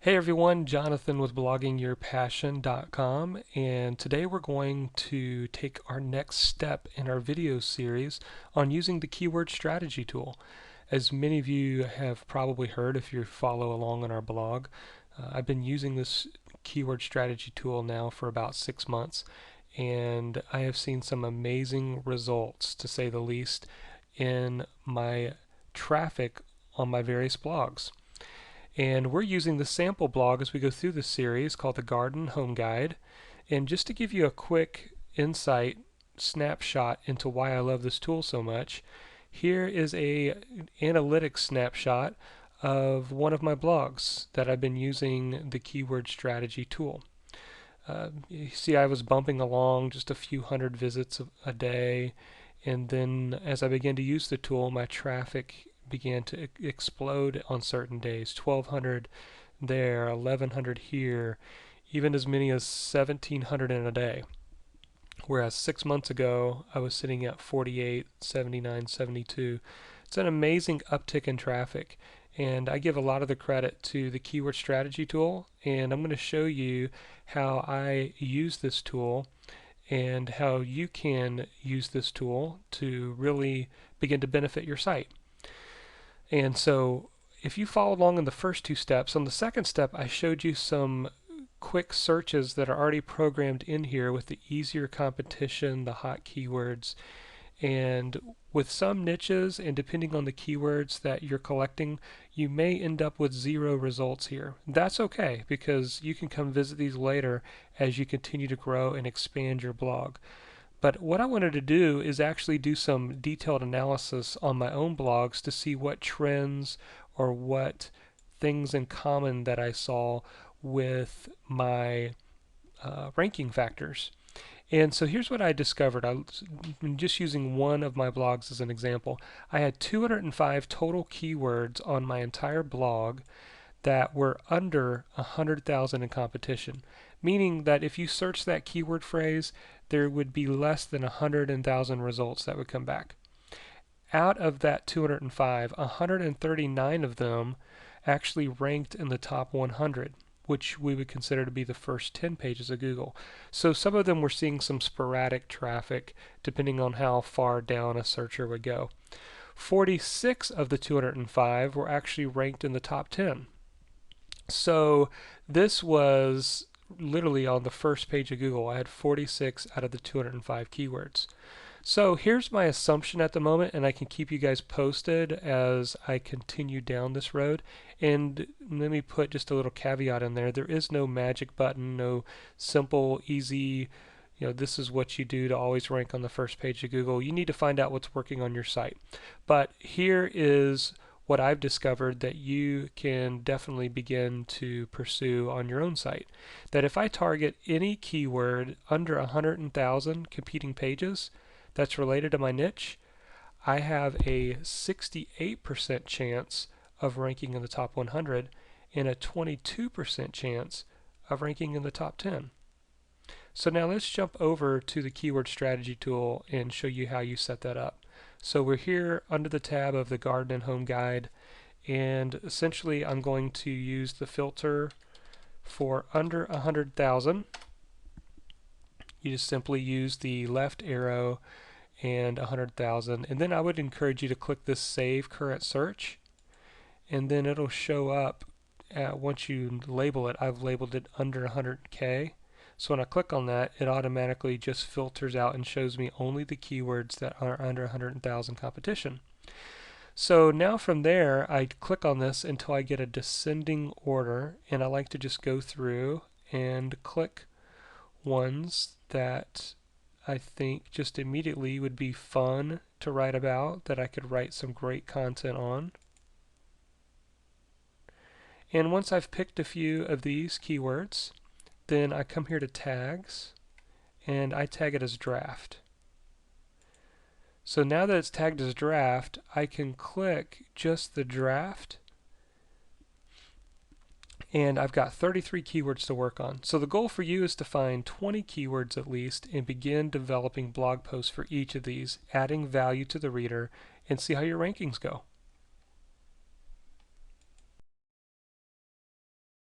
Hey everyone, Jonathan with bloggingyourpassion.com, and today we're going to take our next step in our video series on using the keyword strategy tool. As many of you have probably heard if you follow along on our blog, I've been using this keyword strategy tool now for about 6 months, and I have seen some amazing results, to say the least, in my traffic on my various blogs. And we're using the sample blog as we go through this series called the Garden Home Guide. And just to give you a quick insight, snapshot into why I love this tool so much, here is a analytics snapshot of one of my blogs that I've been using the keyword strategy tool. You see I was bumping along just a few hundred visits a day, and then as I began to use the tool, my traffic began to explode on certain days. 1,200 there, 1,100 here, even as many as 1,700 in a day. Whereas 6 months ago, I was sitting at 48, 79, 72. It's an amazing uptick in traffic, and I give a lot of the credit to the keyword strategy tool, and I'm going to show you how I use this tool and how you can use this tool to really begin to benefit your site. And so if you follow along in the first two steps, on the second step I showed you some quick searches that are already programmed in here with the easier competition, the hot keywords, and with some niches and depending on the keywords that you're collecting, you may end up with 0 results here. That's okay, because you can come visit these later as you continue to grow and expand your blog. But what I wanted to do is actually do some detailed analysis on my own blogs to see what trends or what things in common that I saw with my ranking factors. And so here's what I discovered. I'm just using one of my blogs as an example. I had 205 total keywords on my entire blog that were under 100,000 in competition, meaning that if you search that keyword phrase, there would be less than 100,000 results that would come back. Out of that 205, 139 of them actually ranked in the top 100, which we would consider to be the first 10 pages of Google. So some of them were seeing some sporadic traffic depending on how far down a searcher would go. 46 of the 205 were actually ranked in the top 10. So this was literally on the first page of Google. I had 46 out of the 205 keywords. So here's my assumption at the moment, and I can keep you guys posted as I continue down this road. And let me put just a little caveat in there. There is no magic button, no simple, easy, this is what you do to always rank on the first page of Google. You need to find out what's working on your site. But here is what I've discovered that you can definitely begin to pursue on your own site. That if I target any keyword under 100,000 competing pages that's related to my niche, I have a 68% chance of ranking in the top 100 and a 22% chance of ranking in the top 10. So now let's jump over to the keyword strategy tool and show you how you set that up. So we're here under the tab of the Garden and Home Guide, and essentially I'm going to use the filter for under 100,000. You just simply use the left arrow and 100,000, and then I would encourage you to click this Save Current Search, and then it'll show up once you label it. I've labeled it under 100K. So when I click on that, it automatically just filters out and shows me only the keywords that are under 100,000 competition. So now from there, I click on this until I get a descending order, and I like to just go through and click ones that I think just immediately would be fun to write about, that I could write some great content on. And once I've picked a few of these keywords, then I come here to tags and I tag it as draft. So now that it's tagged as draft, I can click just the draft, and I've got 33 keywords to work on. So the goal for you is to find 20 keywords at least and begin developing blog posts for each of these, adding value to the reader, and see how your rankings go.